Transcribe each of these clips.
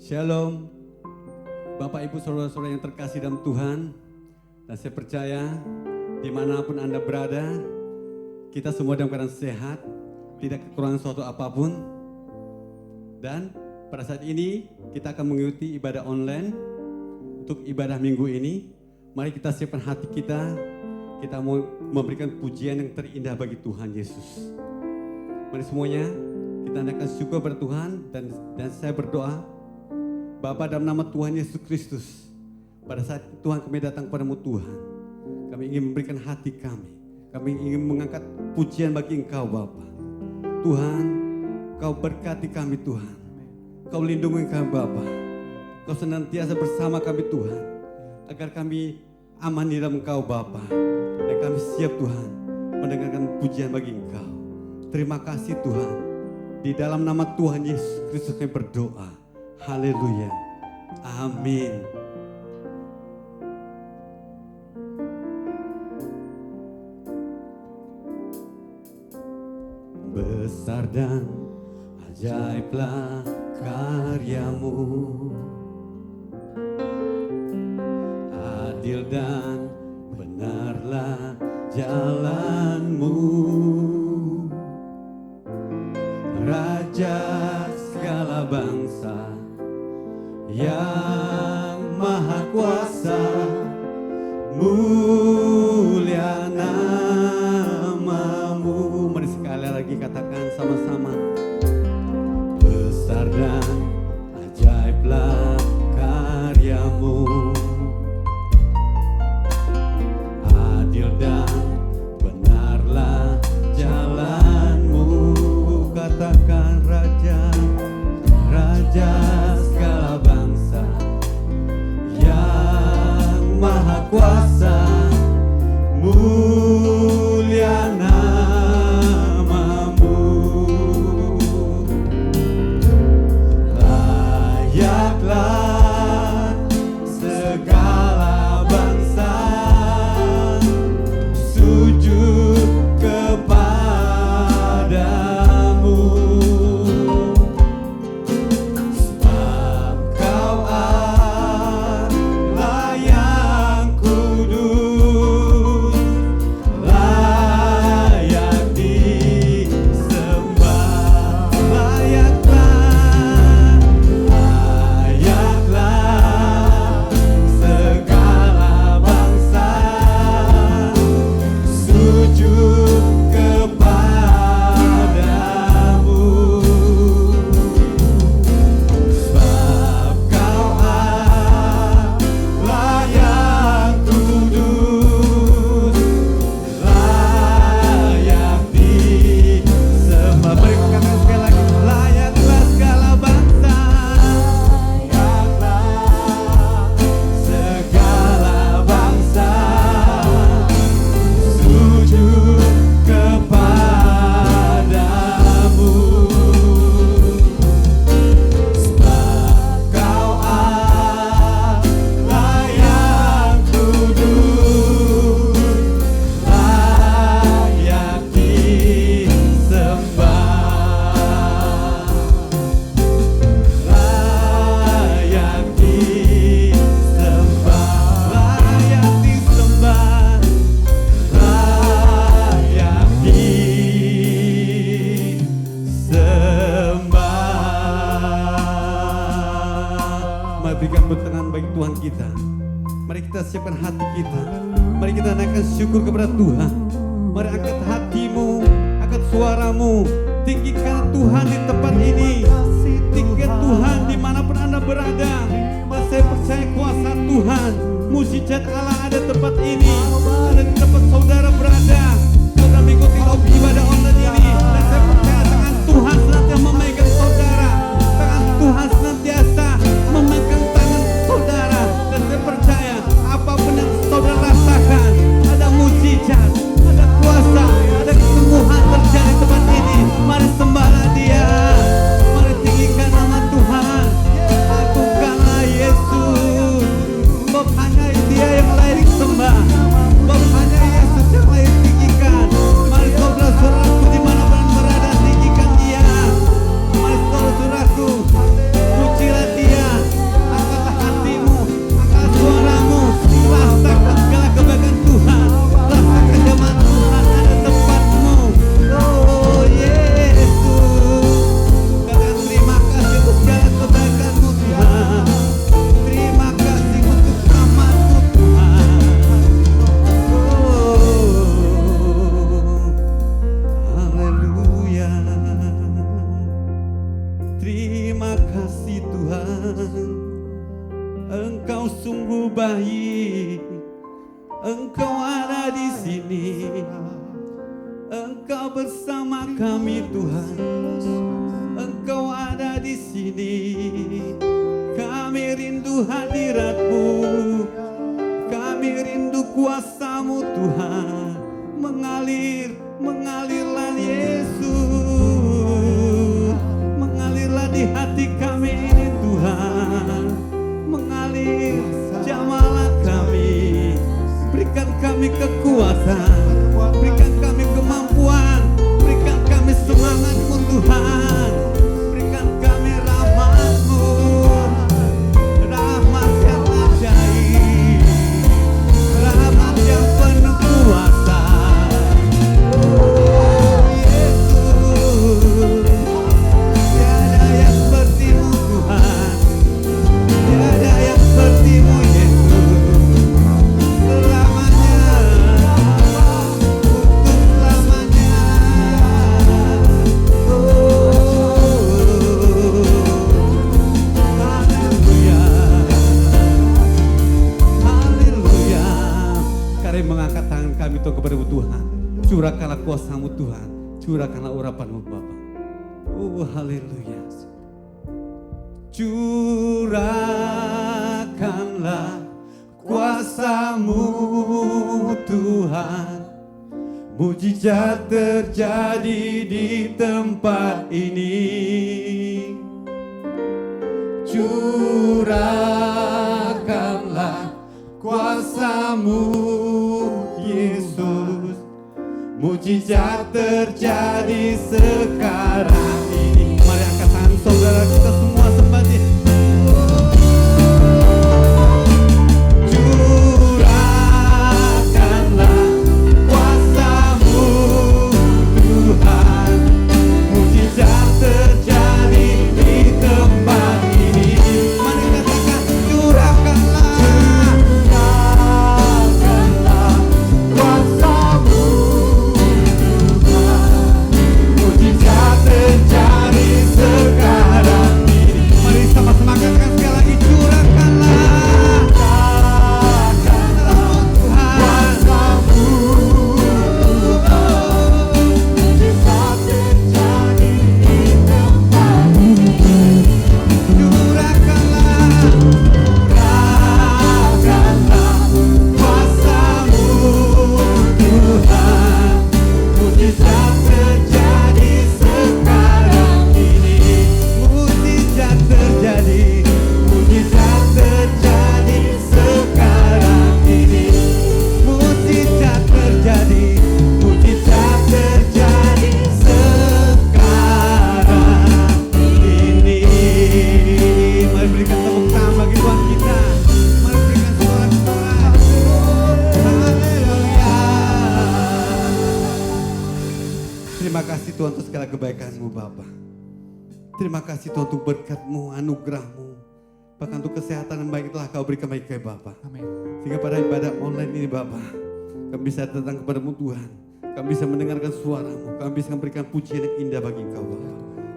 Shalom, Bapak Ibu Saudara-saudara yang terkasih dalam Tuhan. Dan saya percaya dimanapun Anda berada, kita semua dalam keadaan sehat, tidak kekurangan suatu apapun. Dan pada saat ini kita akan mengikuti ibadah online. Untuk ibadah minggu ini, mari kita siapkan hati kita. Kita mau memberikan pujian yang terindah bagi Tuhan Yesus. Mari semuanya kita naikkan syukur pada Tuhan. Dan saya berdoa, Bapa, dalam nama Tuhan Yesus Kristus, pada saat Tuhan kami datang kepadamu Tuhan, kami ingin memberikan hati kami. Kami ingin mengangkat pujian bagi Engkau Bapa. Tuhan, Kau berkati kami Tuhan. Kau lindungi kami Bapa. Kau senantiasa bersama kami Tuhan, agar kami aman di dalam Engkau Bapa. Dan kami siap Tuhan mendengarkan pujian bagi Engkau. Terima kasih Tuhan. Di dalam nama Tuhan Yesus Kristus kami berdoa. Haleluya. Amin. Besar dan ajaiblah karyamu, adil dan benarlah jalanmu, Raja segala bangsa yang maha kuasa, mulia namamu. Mari sekali lagi katakan sama-sama. Besar dan ajaiblah karyamu, adil dan benarlah jalanmu. Katakan Raja, Raja segala bangsa yang maha kuasa, mulia namamu. Layaklah segala bangsa sujud kepadamu, sebab Kau Allah yang kudus, layak disembah. Layaklah segala bangsa sujud kepadamu, sebab Kau Allah yang kudus, layak disembah. Mari kita katakan sekali lagi. Layaklah segala bangsa, segala bangsa sujud kepadamu, sebab Kau Allah yang kudus, layak disembah. Layak disembah, layak disembah, layak disembah. Mari berikan berkenan bagi Tuhan kita. Mari kita siapkan hati kita. Mari kita naikkan syukur kepada Tuhan. Mari angkat hatimu, angkat suaramu. Tinggikan Tuhan di tempat ini. Tinggikan Tuhan dimanapun Anda berada. Mari saya percaya kuasa Tuhan, mujizat Allah ada di tempat ini. Ada di tempat saudara berada. Saudara mengikuti ibadah online ini. Dan saya percaya tangan Tuhan senantiasa memegang saudara. Tangan Tuhan senantiasa memegang tangan saudara. Dan saya percaya apapun yang saudara rasakan, ada mujizat, ada kuasa, ada kesembuhan terjadi di tempat ini. Mari sembahlah Dia. Mari tinggikan nama Tuhan. Agungkanlah Yesus. Sebab hanya Dia yang layak disembah. Sebab Engkau sungguh baik, Engkau ada di sini, Engkau bersama kami Tuhan, Engkau ada di sini. Kami rindu hadirat-Mu, kami rindu kuasa-Mu Tuhan. Mengalirlah Yesus, mengalirlah di hati kami ini Tuhan. Mengalir, jamalah kami, berikan kami kekuatan, berikan kami kemampuan, berikan kami semangat-Mu Tuhan, berikan kami rahmat-Mu, rahmat yang ajaib, rahmat yang penuh kuasa. Yesus, tiada yang seperti-Mu Tuhan, tiada yang seperti-Mu Yesus, selamanya, untuk selamanya. Haleluya, haleluya. Kami mengangkat tangan kami Tuhan kepada-Mu Tuhan. Curahkanlah kuasa-Mu Tuhan, curahkanlah urapan-Mu Bapa. Oh haleluya. Curahkanlah kuasa-Mu Tuhan, mujizat terjadi di tempat ini. Curahkanlah kuasa-Mu Yesus, mujizat terjadi sekarang ini. Mari angkat tangan saudara, kita semua sembah Dia. Curahkanlah kuasa-Mu Tuhan, mujizat terjadi di tempat ini. Mari katakan, curahkanlah kuasa-Mu Tuhan, mujizat terjadi sekarang ini. Mari sama-sama katakan sekali lagi, curahkanlah kuasa-Mu Tuhan, mujizat terjadi di tempat ini. Curahkanlah kuasa-Mu Tuhan, mujizat terjadi sekarang ini. Mujizat terjadi, mujizat terjadi sekarang ini. Mujizat terjadi, mujizat terjadi sekarang ini. Mari berikan tepuk tangan bagi Tuhan kita. Mari berikan sorak-sorai. Haleluya. Terima kasih Tuhan untuk segala kebaikan-Mu Bapa. Terima kasih Tuhan untuk berkat-Mu, anugerah-Mu. Bahkan untuk kesehatan yang baik telah Kau berikan bagi kami Bapa. Amin. Sehingga pada ibadah online ini Bapa, kami bisa datang kepada-Mu Tuhan. Kami bisa mendengarkan suara-Mu. Kami bisa memberikan pujian yang indah bagi Engkau Bapa.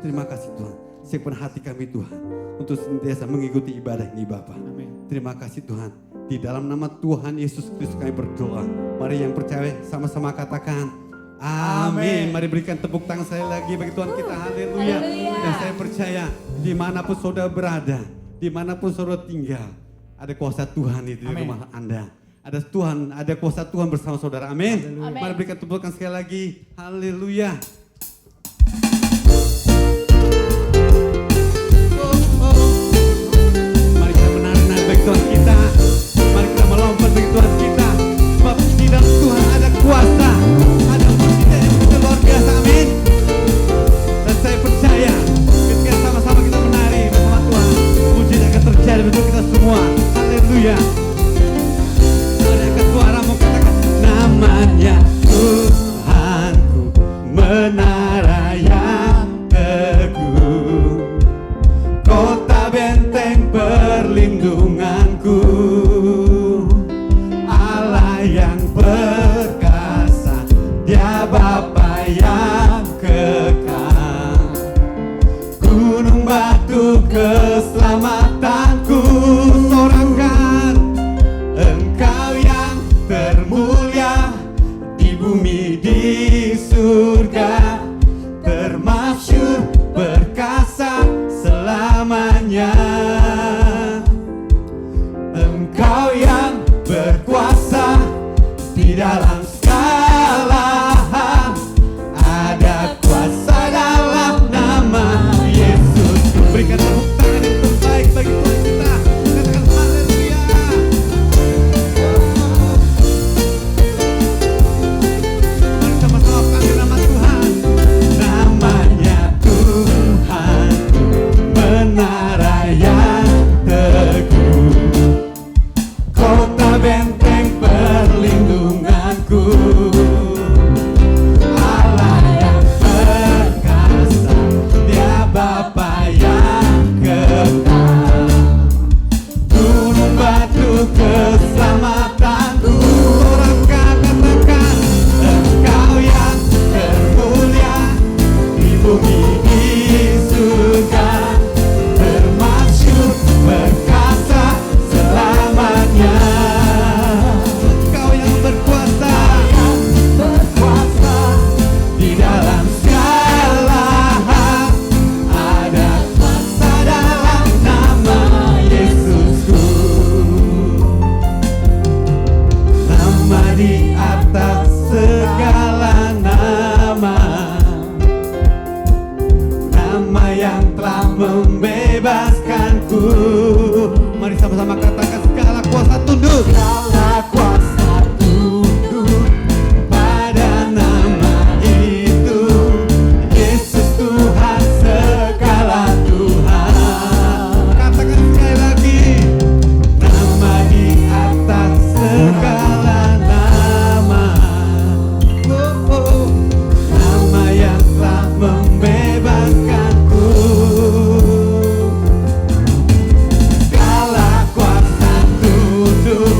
Terima kasih Tuhan. Siapkan hati kami Tuhan untuk senantiasa mengikuti ibadah ini Bapa. Amin. Terima kasih Tuhan. Di dalam nama Tuhan Yesus Kristus kami berdoa. Mari yang percaya sama-sama katakan amin. Mari berikan tepuk tangan saya lagi bagi Tuhan kita. Haleluya. Dan saya percaya dimanapun saudara berada, dimanapun saudara tinggal, ada kuasa Tuhan itu di Amin. rumah Anda. Ada Tuhan, ada kuasa Tuhan bersama saudara. Amin. Amin. Mari berikan tepuk tangan sekali lagi. Haleluya. Mari kita menari-nari bagi Tuhan kita. Mari kita melompat bagi Tuhan kita. Sebab di dalam Tuhan ada kuasa, ada mujizat yang begitu luar biasa. Amin. Dan saya percaya ketika sama-sama kita menari bersama Tuhan, mujizat akan terjadi untuk kita semua. Haleluya. Mari angkat suaramu, katakan namanya Tuhanku menang. benteng perlindunganku, Allah yang perkasa, Dia Bapa yang kekal, gunung batu keselamatanku. Orang katakan Engkau yang termulia di bumi di surga, termasyhur perkasa selamanya. Engkau yang berkuasa di dalam segala hal, ada kuasa dalam nama Yesusku. Nama di atas segala nama, nama yang telah membebaskanku. Mari sama-sama katakan segala kuasa tunduk. Segala kuasa tunduk pada nama itu, Yesus Tuhan segala Tuhan. Katakan sekali lagi, nama di atas segala nama, nama yang telah membebaskanku. Segala kuasa tunduk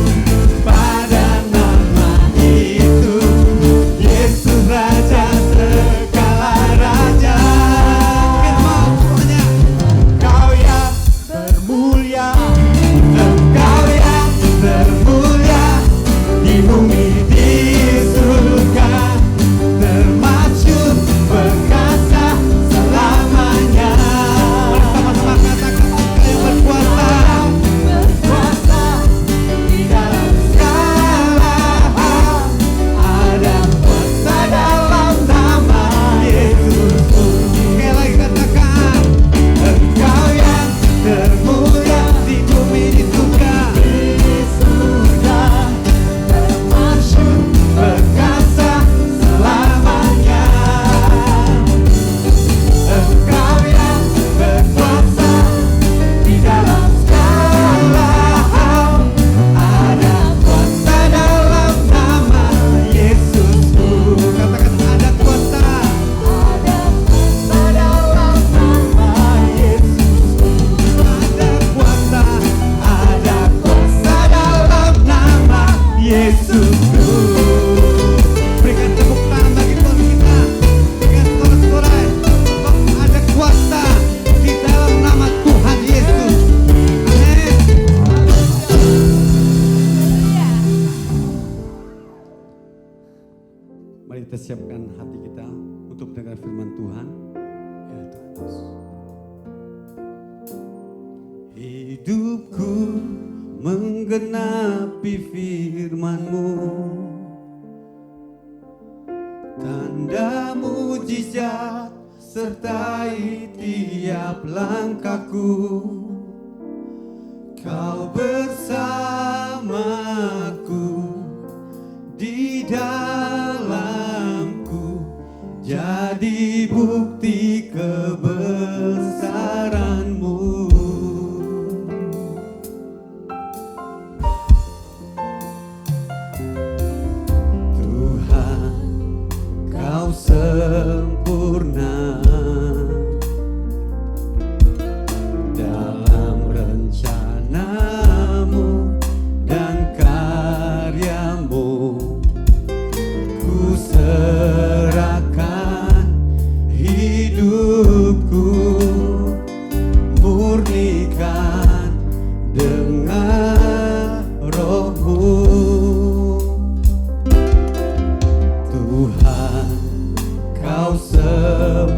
pada nama itu, Yesus Raja segala raja. Engkau yang termulia, Engkau yang termulia di bumi di surga, termasyhur perkasa selamanya. Sama-sama katakan Engkau yang berkuasa di dalam segala hal, ada kuasa dalam nama Yesus. Sekali lagi katakan, Engkau yang termulia di bumi di surga, termasyhur perkasa selamanya. Engkau yang berkuasa di dalam segala hal, ada kuasa dalam nama Yesusku. Katakan ada kuasa dalam nama Yesusku. Ada kuasa dalam nama Yesusku. Berikan tepuk tangan bagi Tuhan kita. Berikan sorak-sorai. Ada kuasa di dalam nama Tuhan Yesus. Amin. Mari kita siapkan hati kita untuk mendengar firman Tuhan. Ya Tuhan. Hidupku menggenapi firman-Mu, tanda mujizat sertai tiap langkahku. Kau bersamaku di dalamku, jadi bukti kebesaran-Mu. Tuhan, Kau sempurna dalam rencana-Mu dan karya-Mu. Ku serahkan hidupku, murnikan dengan Roh-Mu. Tuhan, Kau sempurna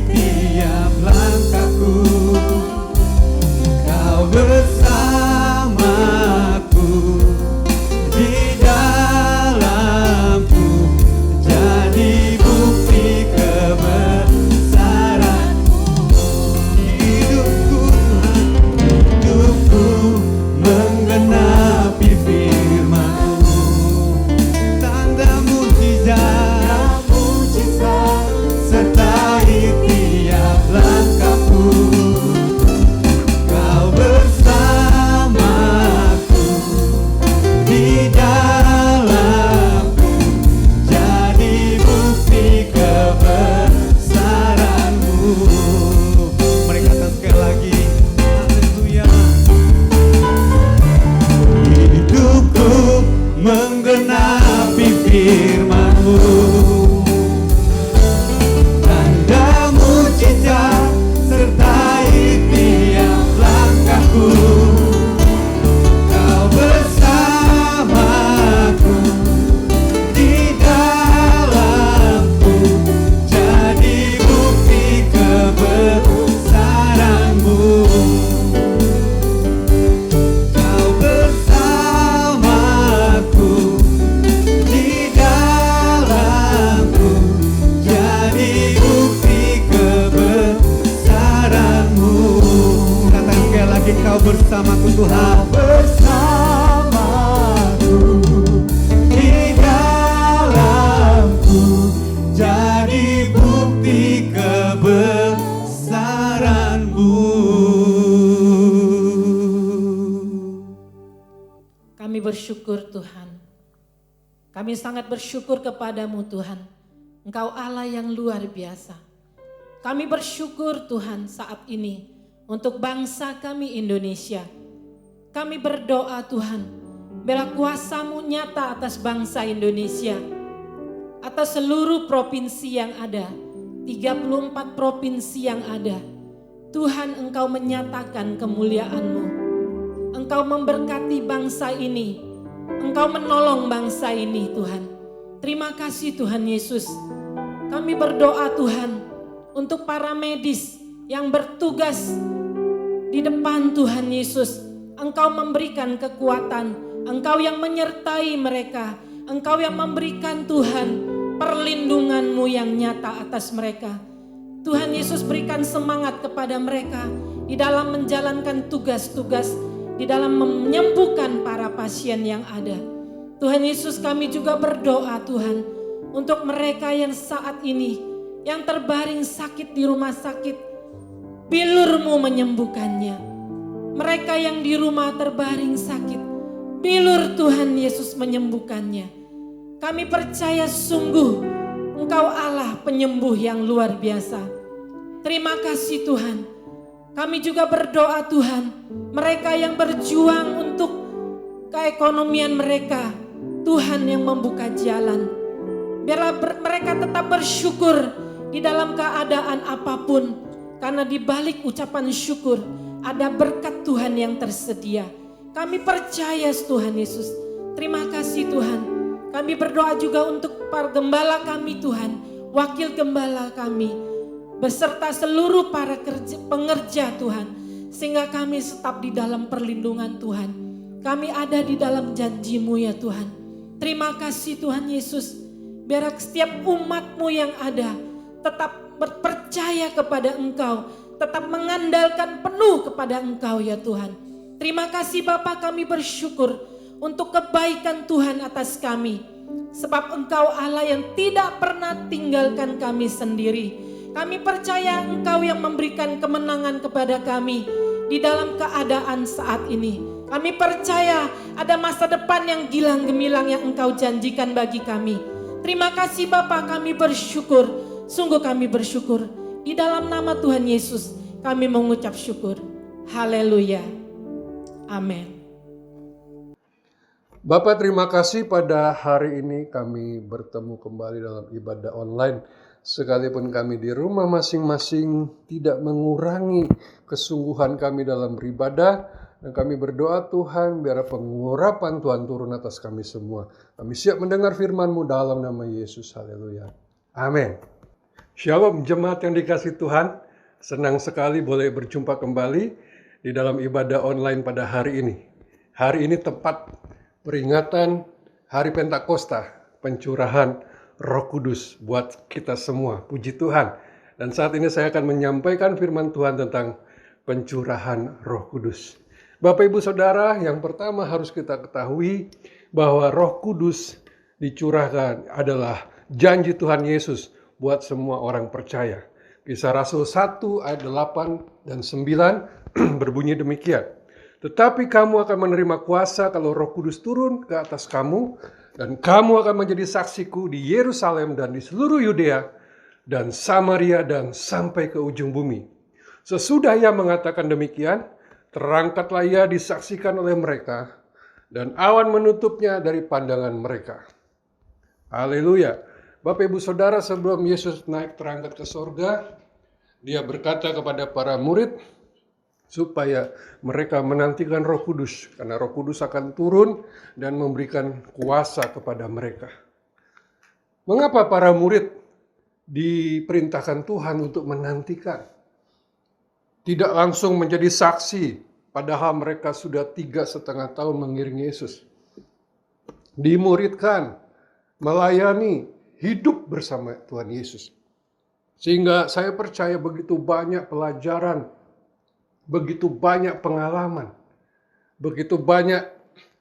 tiap langkahku, Kau bersamaku di dalamku, jadi bukti kebesaran-Mu. Hidupku menggenapi firman-Mu, tanda mujizat sertai tiap langkahku. Kau bersamaku di dalamku, jadi bukti kebesaran-Mu. Mari kata sekali lagi, haleluya. Hidupku menggenapi firman-Mu, tanda mujizat sertai tiap langkahku. Kau bersamaku di dalamku, jadi bukti kebesaran-Mu. Kau bersamaku di dalamku, jadi bukti kebesaran-Mu. Katakan sekali lagi, Kau bersamaku Tuhan. Bersamaku di dalamku, jadi bukti kebesaran-Mu. Kami bersyukur Tuhan. Kami sangat bersyukur kepadamu Tuhan. Engkau Allah yang luar biasa. Kami bersyukur Tuhan saat ini untuk bangsa kami Indonesia. Kami berdoa Tuhan, biarlah kuasa-Mu nyata atas bangsa Indonesia. Atas seluruh provinsi yang ada, 34 provinsi yang ada. Tuhan, Engkau menyatakan kemuliaan-Mu. Engkau memberkati bangsa ini. Engkau menolong bangsa ini Tuhan. Terima kasih Tuhan Yesus. Kami berdoa Tuhan untuk para medis yang bertugas di depan Tuhan Yesus. Engkau memberikan kekuatan. Engkau yang menyertai mereka. Engkau yang memberikan Tuhan perlindungan-Mu yang nyata atas mereka. Tuhan Yesus, berikan semangat kepada mereka di dalam menjalankan tugas-tugas, di dalam menyembuhkan para pasien yang ada. Tuhan Yesus, kami juga berdoa Tuhan untuk mereka yang saat ini yang terbaring sakit di rumah sakit, bilur-Mu menyembuhkannya. Mereka yang di rumah terbaring sakit, bilur Tuhan Yesus menyembuhkannya. Kami percaya sungguh Engkau Allah penyembuh yang luar biasa. Terima kasih Tuhan. Kami juga berdoa Tuhan, mereka yang berjuang untuk keekonomian mereka, Tuhan yang membuka jalan. Biarlah mereka tetap bersyukur di dalam keadaan apapun, karena di balik ucapan syukur ada berkat Tuhan yang tersedia. Kami percaya Tuhan Yesus. Terima kasih Tuhan. Kami berdoa juga untuk para gembala kami Tuhan, wakil gembala kami, beserta seluruh para pengerja Tuhan, sehingga kami tetap di dalam perlindungan Tuhan. Kami ada di dalam janji-Mu ya Tuhan. Terima kasih Tuhan Yesus. Biar setiap umat-Mu yang ada tetap berpercaya kepada Engkau, tetap mengandalkan penuh kepada Engkau ya Tuhan. Terima kasih Bapa, kami bersyukur untuk kebaikan Tuhan atas kami. Sebab Engkau Allah yang tidak pernah tinggalkan kami sendiri. Kami percaya Engkau yang memberikan kemenangan kepada kami di dalam keadaan saat ini. Kami percaya ada masa depan yang gilang gemilang yang Engkau janjikan bagi kami. Terima kasih Bapa, kami bersyukur. Sungguh kami bersyukur. Di dalam nama Tuhan Yesus kami mengucap syukur. Haleluya. Amin. Bapak, terima kasih pada hari ini kami bertemu kembali dalam ibadah online. Sekalipun kami di rumah masing-masing, tidak mengurangi kesungguhan kami dalam beribadah. Dan kami berdoa Tuhan, biar pengurapan Tuhan turun atas kami semua. Kami siap mendengar firman-Mu dalam nama Yesus. Haleluya. Amin. Shalom jemaat yang dikasihi Tuhan, senang sekali boleh berjumpa kembali di dalam ibadah online pada hari ini. Hari ini tepat peringatan Hari Pentakosta, pencurahan Roh Kudus buat kita semua, puji Tuhan. Dan saat ini saya akan menyampaikan firman Tuhan tentang pencurahan Roh Kudus. Bapak Ibu Saudara, yang pertama harus kita ketahui bahwa Roh Kudus dicurahkan adalah janji Tuhan Yesus buat semua orang percaya. Kisah Rasul 1 ayat 8 dan 9 berbunyi demikian. Tetapi kamu akan menerima kuasa kalau Roh Kudus turun ke atas kamu, dan kamu akan menjadi saksiku di Yerusalem dan di seluruh Yudea dan Samaria dan sampai ke ujung bumi. Sesudah ia mengatakan demikian, terangkatlah ia disaksikan oleh mereka, dan awan menutupnya dari pandangan mereka. Haleluya. Bapak Ibu Saudara, sebelum Yesus naik terangkat ke sorga, dia berkata kepada para murid supaya mereka menantikan Roh Kudus, karena Roh Kudus akan turun dan memberikan kuasa kepada mereka. Mengapa para murid diperintahkan Tuhan untuk menantikan? Tidak langsung menjadi saksi, padahal mereka sudah 3,5 tahun mengiringi Yesus. Dimuridkan, melayani, hidup bersama Tuhan Yesus. Sehingga saya percaya begitu banyak pelajaran, begitu banyak pengalaman, begitu banyak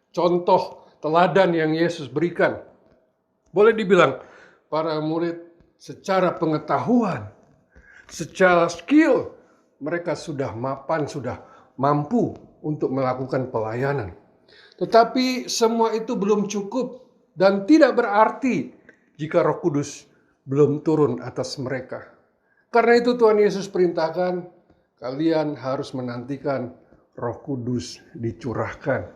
contoh teladan yang Yesus berikan. Boleh dibilang para murid secara pengetahuan, secara skill, mereka sudah mapan, sudah mampu untuk melakukan pelayanan. Tetapi semua itu belum cukup dan tidak berarti jika Roh Kudus belum turun atas mereka. Karena itu Tuhan Yesus perintahkan, kalian harus menantikan Roh Kudus dicurahkan.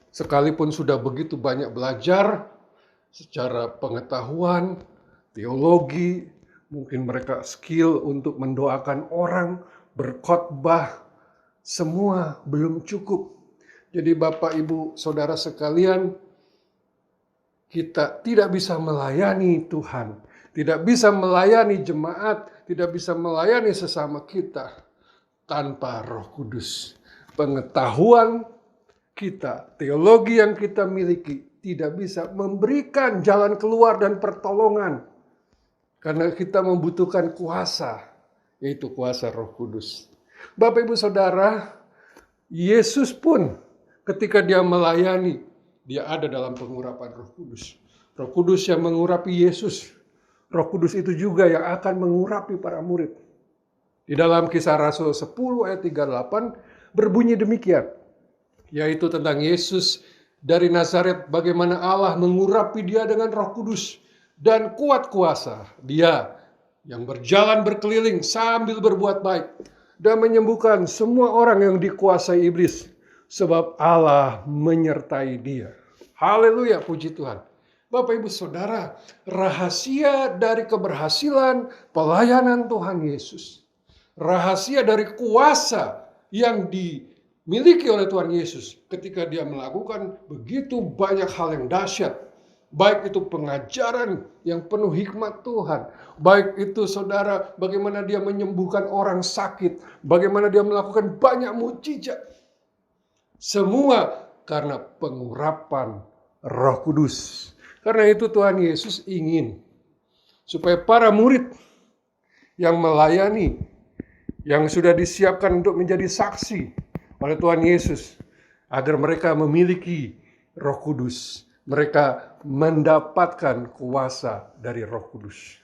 Sekalipun sudah begitu banyak belajar secara pengetahuan, teologi, mungkin mereka skill untuk mendoakan orang, berkhotbah, semua belum cukup. Jadi Bapak Ibu Saudara sekalian, kita tidak bisa melayani Tuhan, tidak bisa melayani jemaat, tidak bisa melayani sesama kita tanpa Roh Kudus. Pengetahuan kita, teologi yang kita miliki tidak bisa memberikan jalan keluar dan pertolongan. Karena kita membutuhkan kuasa, yaitu kuasa Roh Kudus. Bapak Ibu Saudara, Yesus pun ketika dia melayani, dia ada dalam pengurapan Roh Kudus. Roh Kudus yang mengurapi Yesus. Roh Kudus itu juga yang akan mengurapi para murid. Di dalam Kisah Rasul 10 ayat 38 berbunyi demikian. Yaitu tentang Yesus dari Nazaret, bagaimana Allah mengurapi dia dengan Roh Kudus dan kuat kuasa. Dia yang berjalan berkeliling sambil berbuat baik dan menyembuhkan semua orang yang dikuasai iblis. Sebab Allah menyertai dia. Haleluya, puji Tuhan. Bapak Ibu Saudara, rahasia dari keberhasilan pelayanan Tuhan Yesus, rahasia dari kuasa yang dimiliki oleh Tuhan Yesus ketika dia melakukan begitu banyak hal yang dahsyat, baik itu pengajaran yang penuh hikmat Tuhan, baik itu saudara bagaimana dia menyembuhkan orang sakit, bagaimana dia melakukan banyak mukjizat. Semua karena pengurapan Roh Kudus. Karena itu Tuhan Yesus ingin supaya para murid yang melayani, yang sudah disiapkan untuk menjadi saksi oleh Tuhan Yesus, agar mereka memiliki Roh Kudus. Mereka mendapatkan kuasa dari Roh Kudus.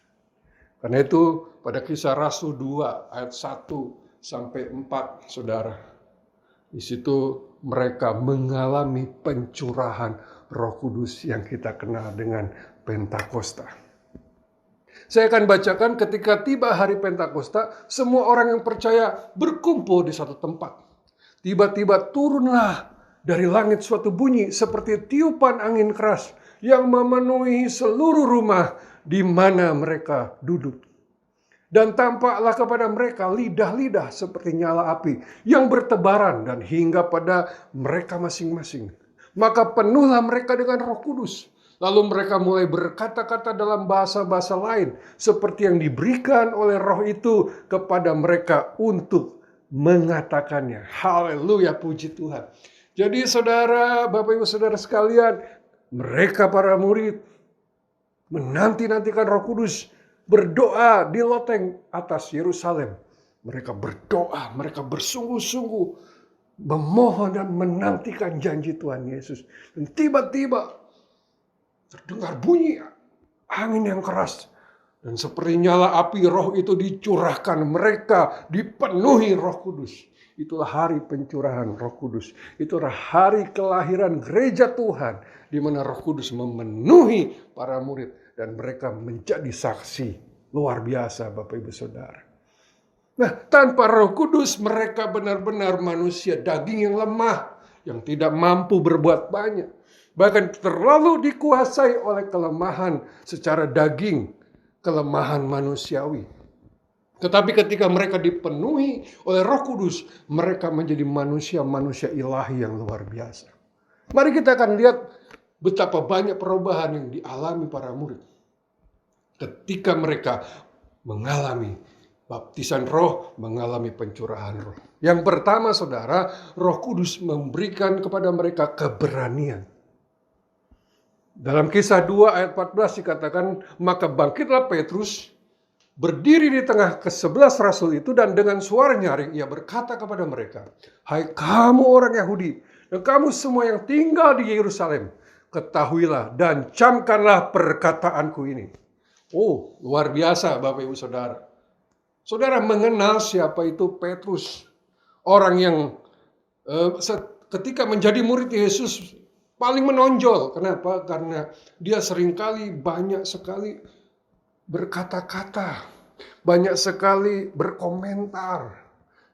Karena itu pada Kisah Rasul 2 ayat 1 sampai 4, saudara, di situ mereka mengalami pencurahan Roh Kudus yang kita kenal dengan Pentakosta. Saya akan bacakan ketika tiba hari Pentakosta, semua orang yang percaya berkumpul di satu tempat. Tiba-tiba turunlah dari langit suatu bunyi seperti tiupan angin keras yang memenuhi seluruh rumah di mana mereka duduk. Dan tampaklah kepada mereka lidah-lidah seperti nyala api yang bertebaran dan hingga pada mereka masing-masing. Maka penuhlah mereka dengan Roh Kudus Lalu mereka mulai berkata-kata dalam bahasa-bahasa lain, seperti yang diberikan oleh Roh itu kepada mereka untuk mengatakannya. Haleluya, puji Tuhan. Jadi saudara, Bapak Ibu Saudara sekalian, mereka para murid menanti-nantikan Roh Kudus, berdoa di loteng atas Yerusalem. Mereka berdoa, mereka bersungguh-sungguh memohon dan menantikan janji Tuhan Yesus. Dan tiba-tiba terdengar bunyi angin yang keras. Dan seperti nyala api, Roh itu dicurahkan. Mereka dipenuhi Roh Kudus. Itulah hari pencurahan Roh Kudus. Itulah hari kelahiran gereja Tuhan, di mana Roh Kudus memenuhi para murid. Dan mereka menjadi saksi luar biasa, Bapak Ibu Saudara. Nah, tanpa Roh Kudus mereka benar-benar manusia daging yang lemah, yang tidak mampu berbuat banyak. Bahkan terlalu dikuasai oleh kelemahan secara daging, kelemahan manusiawi. Tetapi ketika mereka dipenuhi oleh Roh Kudus, mereka menjadi manusia-manusia ilahi yang luar biasa. Mari kita akan lihat betapa banyak perubahan yang dialami para murid ketika mereka mengalami baptisan Roh, mengalami pencurahan Roh. Yang pertama, saudara, Roh Kudus memberikan kepada mereka keberanian. Dalam Kisah 2 ayat 14 dikatakan, maka bangkitlah Petrus, berdiri di tengah ke-11 rasul itu, dan dengan suara nyaring ia berkata kepada mereka, hai kamu orang Yahudi, dan kamu semua yang tinggal di Yerusalem, ketahuilah dan camkanlah perkataanku ini. Oh, luar biasa Bapak Ibu Saudara. Saudara mengenal siapa itu Petrus. Orang yang ketika menjadi murid Yesus paling menonjol. Kenapa? Karena dia seringkali banyak sekali berkata-kata. Banyak sekali berkomentar.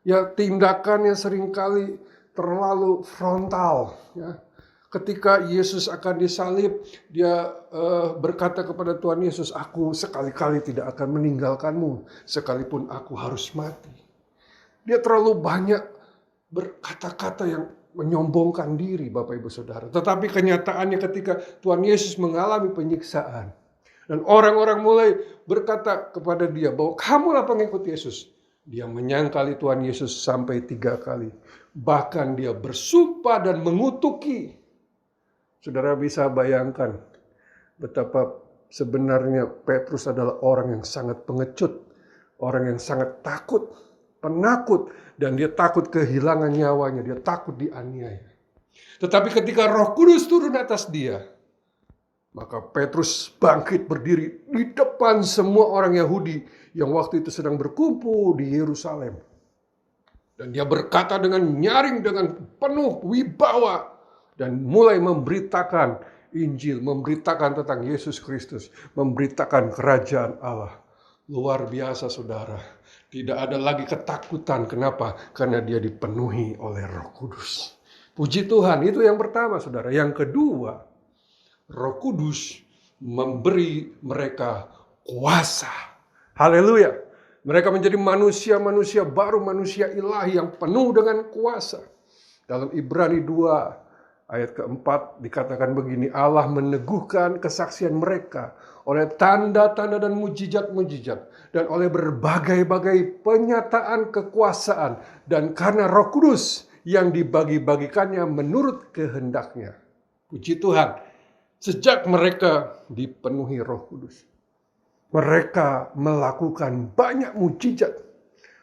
Ya, tindakannya seringkali terlalu frontal. Ya. Ketika Yesus akan disalib, dia berkata kepada Tuhan Yesus, aku sekali-kali tidak akan meninggalkanmu, sekalipun aku harus mati. Dia terlalu banyak berkata-kata yang menyombongkan diri, Bapak Ibu Saudara. Tetapi kenyataannya ketika Tuhan Yesus mengalami penyiksaan, dan orang-orang mulai berkata kepada dia bahwa kamulah pengikut Yesus. Dia menyangkali Tuhan Yesus sampai 3 kali. Bahkan dia bersumpah dan mengutuki. Saudara bisa bayangkan betapa sebenarnya Petrus adalah orang yang sangat pengecut, orang yang sangat takut, penakut, dan dia takut kehilangan nyawanya, dia takut dianiaya. Tetapi ketika Roh Kudus turun atas dia, maka Petrus bangkit berdiri di depan semua orang Yahudi yang waktu itu sedang berkumpul di Yerusalem. Dan dia berkata dengan nyaring, dengan penuh wibawa, dan mulai memberitakan Injil, memberitakan tentang Yesus Kristus, memberitakan kerajaan Allah. Luar biasa saudara. Tidak ada lagi ketakutan. Kenapa? Karena dia dipenuhi oleh Roh Kudus. Puji Tuhan, itu yang pertama saudara. Yang kedua, Roh Kudus memberi mereka kuasa. Haleluya. Mereka menjadi manusia-manusia baru, manusia ilahi yang penuh dengan kuasa. Dalam Ibrani 2 ayat keempat dikatakan begini, Allah meneguhkan kesaksian mereka oleh tanda-tanda dan mujizat-mujizat, dan oleh berbagai-bagai penyataan kekuasaan, dan karena Roh Kudus yang dibagi-bagikannya menurut kehendaknya. Puji Tuhan, sejak mereka dipenuhi Roh Kudus, mereka melakukan banyak mujizat.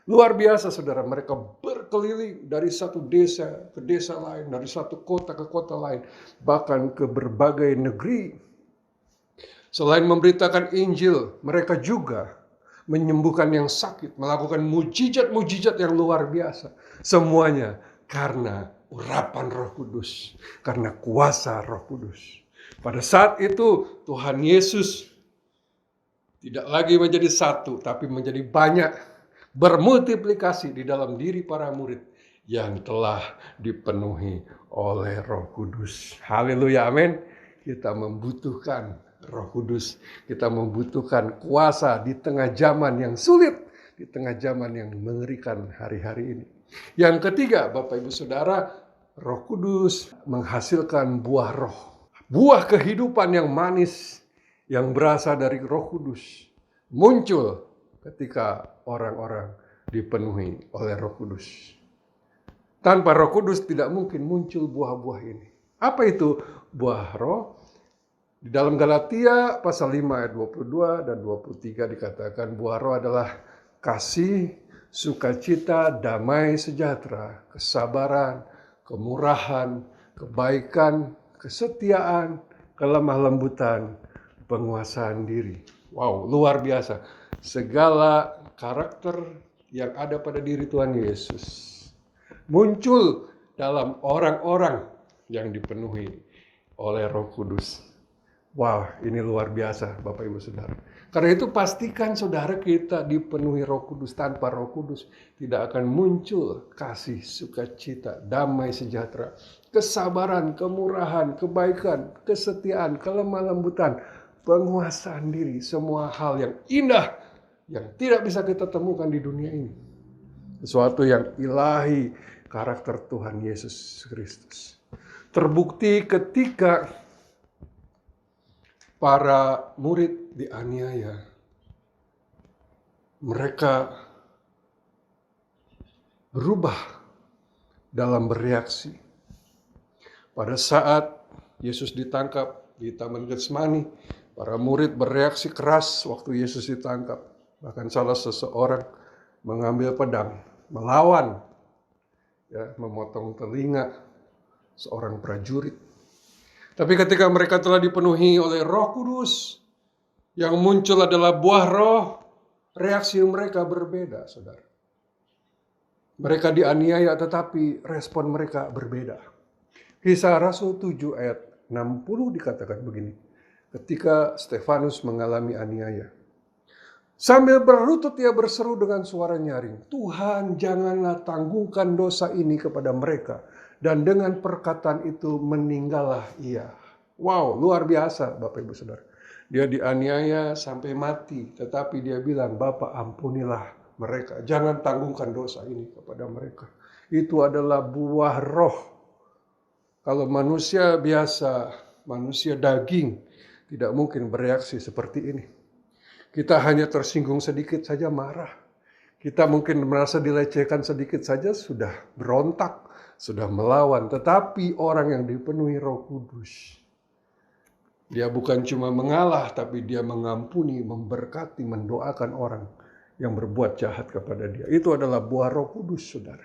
Luar biasa saudara, mereka berkeliling dari satu desa ke desa lain, dari satu kota ke kota lain, bahkan ke berbagai negeri. Selain memberitakan Injil, mereka juga menyembuhkan yang sakit, melakukan mujizat-mujizat yang luar biasa. Semuanya karena urapan Roh Kudus, karena kuasa Roh Kudus. Pada saat itu Tuhan Yesus tidak lagi menjadi satu, tapi menjadi banyak, bermultiplikasi di dalam diri para murid yang telah dipenuhi oleh Roh Kudus. Haleluya, amin. Kita membutuhkan Roh Kudus. Kita membutuhkan kuasa di tengah zaman yang sulit, di tengah zaman yang mengerikan hari-hari ini. Yang ketiga, Bapak Ibu Saudara, Roh Kudus menghasilkan buah roh. buah kehidupan yang manis yang berasal dari Roh Kudus muncul ketika orang-orang dipenuhi oleh Roh Kudus. Tanpa Roh Kudus tidak mungkin muncul buah-buah ini. Apa itu buah roh? Di dalam Galatia pasal 5 ayat 22 dan 23 dikatakan buah roh adalah kasih, sukacita, damai sejahtera, kesabaran, kemurahan, kebaikan, kesetiaan, kelemah lembutan, penguasaan diri. Wow, luar biasa. Segala karakter yang ada pada diri Tuhan Yesus muncul dalam orang-orang yang dipenuhi oleh Roh Kudus. Wow, ini luar biasa Bapak Ibu Saudara. Karena itu pastikan saudara kita dipenuhi Roh Kudus. Tanpa Roh Kudus tidak akan muncul kasih, sukacita, damai sejahtera, kesabaran, kemurahan, kebaikan, kesetiaan, kelemah lembutan, penguasaan diri. Semua hal yang indah yang tidak bisa kita temukan di dunia ini. Sesuatu yang ilahi, karakter Tuhan Yesus Kristus. Terbukti ketika para murid dianiaya. Mereka berubah dalam bereaksi. Pada saat Yesus ditangkap di Taman Getsemani, para murid bereaksi keras waktu Yesus ditangkap. Bahkan salah seseorang mengambil pedang, melawan, memotong telinga seorang prajurit. Tapi ketika mereka telah dipenuhi oleh Roh Kudus, yang muncul adalah buah roh, reaksi mereka berbeda, saudara. Mereka dianiaya tetapi respon mereka berbeda. Kisah Rasul 7 ayat 60 dikatakan begini. Ketika Stefanus mengalami aniaya, sambil berlutut ia berseru dengan suara nyaring, Tuhan janganlah tanggungkan dosa ini kepada mereka. Dan dengan perkataan itu meninggallah ia. Wow, luar biasa Bapak Ibu Saudara. Dia dianiaya sampai mati. Tetapi dia bilang, Bapa ampunilah mereka. Jangan tanggungkan dosa ini kepada mereka. Itu adalah buah roh. Kalau manusia biasa, manusia daging, tidak mungkin bereaksi seperti ini. Kita hanya tersinggung sedikit saja marah. Kita mungkin merasa dilecehkan sedikit saja sudah berontak. Sudah melawan, tetapi orang yang dipenuhi Roh Kudus, dia bukan cuma mengalah, tapi dia mengampuni, memberkati, mendoakan orang yang berbuat jahat kepada dia. Itu adalah buah Roh Kudus, saudara.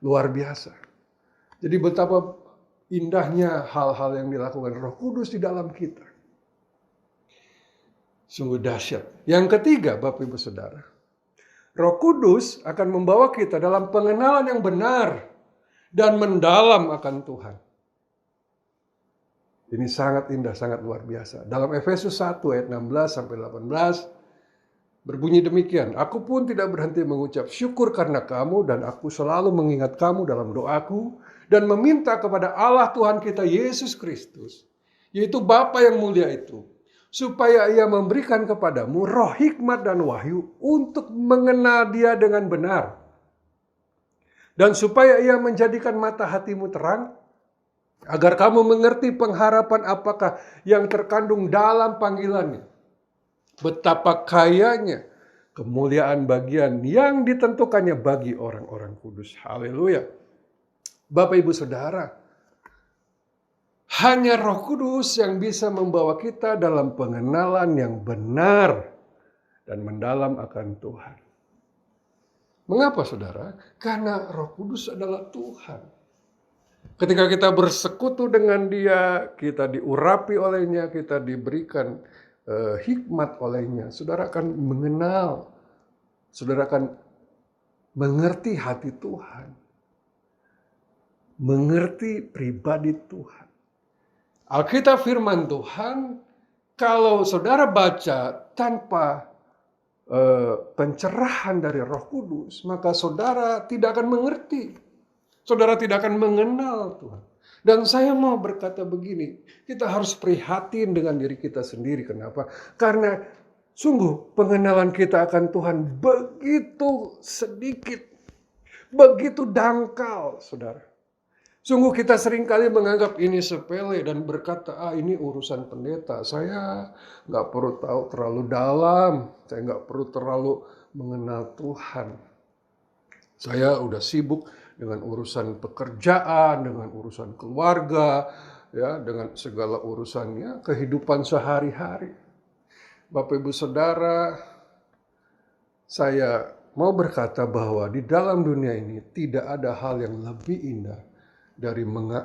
Luar biasa. Jadi betapa indahnya hal-hal yang dilakukan Roh Kudus di dalam kita. Sungguh dahsyat. Yang ketiga, Bapak Ibu Saudara, Roh Kudus akan membawa kita dalam pengenalan yang benar dan mendalam akan Tuhan. Ini sangat indah, sangat luar biasa. Dalam Efesus 1 ayat 16-18 berbunyi demikian. Aku pun tidak berhenti mengucap syukur karena kamu dan aku selalu mengingat kamu dalam doaku dan meminta kepada Allah Tuhan kita Yesus Kristus, yaitu Bapa yang mulia itu, supaya ia memberikan kepadamu roh hikmat dan wahyu untuk mengenal dia dengan benar. Dan supaya ia menjadikan mata hatimu terang, agar kamu mengerti pengharapan apakah yang terkandung dalam panggilannya. Betapa kayanya kemuliaan bagian yang ditentukannya bagi orang-orang kudus. Haleluya. Bapak Ibu Saudara, hanya Roh Kudus yang bisa membawa kita dalam pengenalan yang benar dan mendalam akan Tuhan. Mengapa saudara? Karena Roh Kudus adalah Tuhan. Ketika kita bersekutu dengan Dia, kita diurapi olehnya, kita diberikan hikmat olehnya. Saudara akan mengenal, saudara akan mengerti hati Tuhan. Mengerti pribadi Tuhan. Alkitab firman Tuhan, kalau saudara baca tanpa pencerahan dari Roh Kudus, maka saudara tidak akan mengerti. Saudara tidak akan mengenal Tuhan. Dan saya mau berkata begini, kita harus prihatin dengan diri kita sendiri. Kenapa? Karena sungguh pengenalan kita akan Tuhan begitu sedikit, begitu dangkal, saudara. Sungguh kita seringkali menganggap ini sepele dan berkata, ini urusan pendeta. Saya nggak perlu tahu terlalu dalam. Saya nggak perlu terlalu mengenal Tuhan. Saya udah sibuk dengan urusan pekerjaan, dengan urusan keluarga, ya, dengan segala urusannya, kehidupan sehari-hari. Bapak Ibu Saudara, saya mau berkata bahwa di dalam dunia ini tidak ada hal yang lebih indah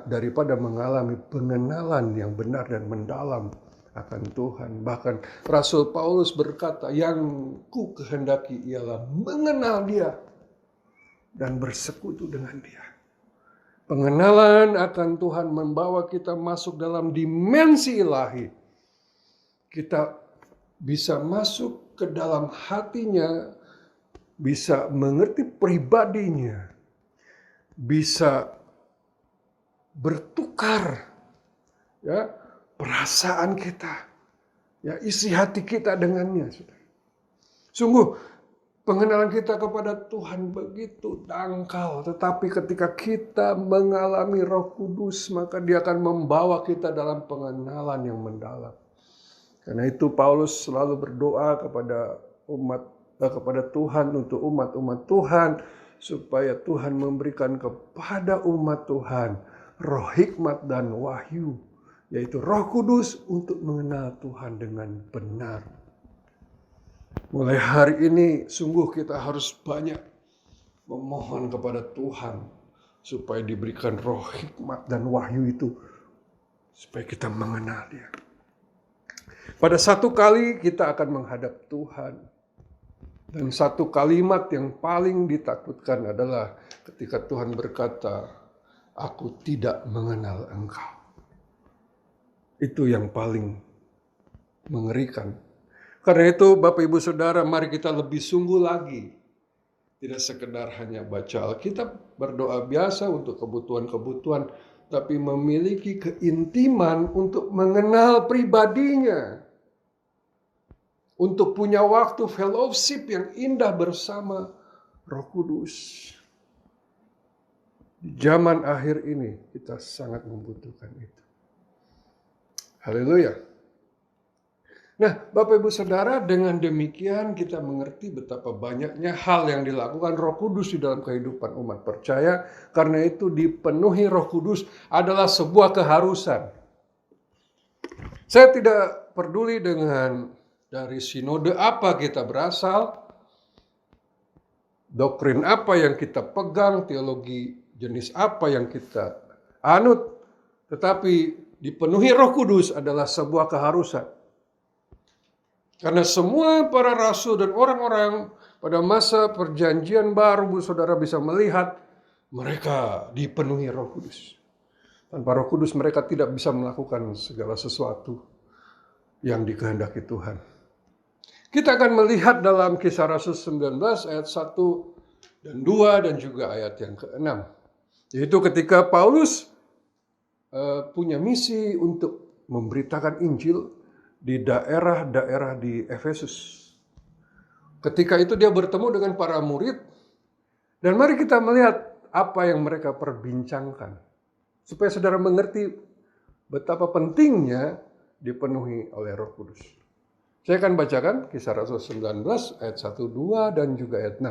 daripada mengalami pengenalan yang benar dan mendalam akan Tuhan. Bahkan Rasul Paulus berkata, yang ku kehendaki ialah mengenal Dia dan bersekutu dengan Dia. Pengenalan akan Tuhan membawa kita masuk dalam dimensi ilahi. Kita bisa masuk ke dalam hatinya, bisa mengerti pribadinya, bisa bertukar, ya, perasaan kita, ya, isi hati kita dengannya. Sungguh pengenalan kita kepada Tuhan begitu dangkal, tetapi ketika kita mengalami Roh Kudus, maka Dia akan membawa kita dalam pengenalan yang mendalam. Karena itu Paulus selalu berdoa kepada Tuhan untuk umat-umat Tuhan, supaya Tuhan memberikan kepada umat Tuhan roh hikmat dan wahyu, yaitu Roh Kudus untuk mengenal Tuhan dengan benar. Mulai hari ini sungguh kita harus banyak memohon kepada Tuhan supaya diberikan roh hikmat dan wahyu itu, supaya kita mengenal Dia. Pada satu kali kita akan menghadap Tuhan, dan satu kalimat yang paling ditakutkan adalah ketika Tuhan berkata, aku tidak mengenal engkau. Itu yang paling mengerikan. Karena itu Bapak Ibu Saudara, mari kita lebih sungguh lagi. Tidak sekedar hanya baca Alkitab, berdoa biasa untuk kebutuhan-kebutuhan, tapi memiliki keintiman untuk mengenal pribadinya. Untuk punya waktu fellowship yang indah bersama Roh Kudus. Di zaman akhir ini kita sangat membutuhkan itu. Haleluya. Nah, Bapak Ibu Saudara, dengan demikian kita mengerti betapa banyaknya hal yang dilakukan Roh Kudus di dalam kehidupan umat percaya. Karena itu dipenuhi Roh Kudus adalah sebuah keharusan. Saya tidak peduli dengan dari sinode apa kita berasal, doktrin apa yang kita pegang, teologi jenis apa yang kita anut, tetapi dipenuhi Roh Kudus adalah sebuah keharusan. Karena semua para rasul dan orang-orang pada masa perjanjian baru, saudara bisa melihat mereka dipenuhi Roh Kudus. Tanpa Roh Kudus mereka tidak bisa melakukan segala sesuatu yang dikehendaki Tuhan. Kita akan melihat dalam Kisah Rasul 19 ayat 1 dan 2 dan juga ayat yang ke-6. Yaitu ketika Paulus punya misi untuk memberitakan Injil di daerah-daerah di Efesus. Ketika itu dia bertemu dengan para murid. Dan mari kita melihat apa yang mereka perbincangkan. Supaya saudara mengerti betapa pentingnya dipenuhi oleh Roh Kudus. Saya akan bacakan Kisah Rasul 19 ayat 1, 2 dan juga ayat 6.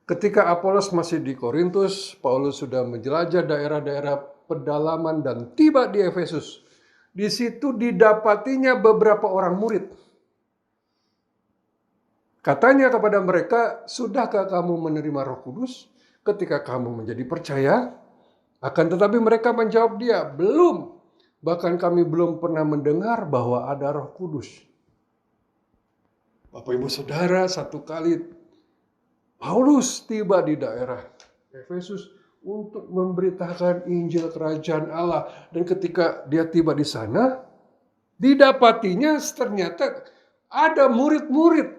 Ketika Apolos masih di Korintus, Paulus sudah menjelajah daerah-daerah pedalaman dan tiba di Efesus. Di situ didapatinya beberapa orang murid. Katanya kepada mereka, sudahkah kamu menerima Roh Kudus ketika kamu menjadi percaya? Akan tetapi mereka menjawab dia, belum. Bahkan kami belum pernah mendengar bahwa ada Roh Kudus. Bapak Ibu Saudara, satu kali Paulus tiba di daerah Efesus untuk memberitakan Injil Kerajaan Allah. Dan ketika dia tiba di sana, didapatinya ternyata ada murid-murid.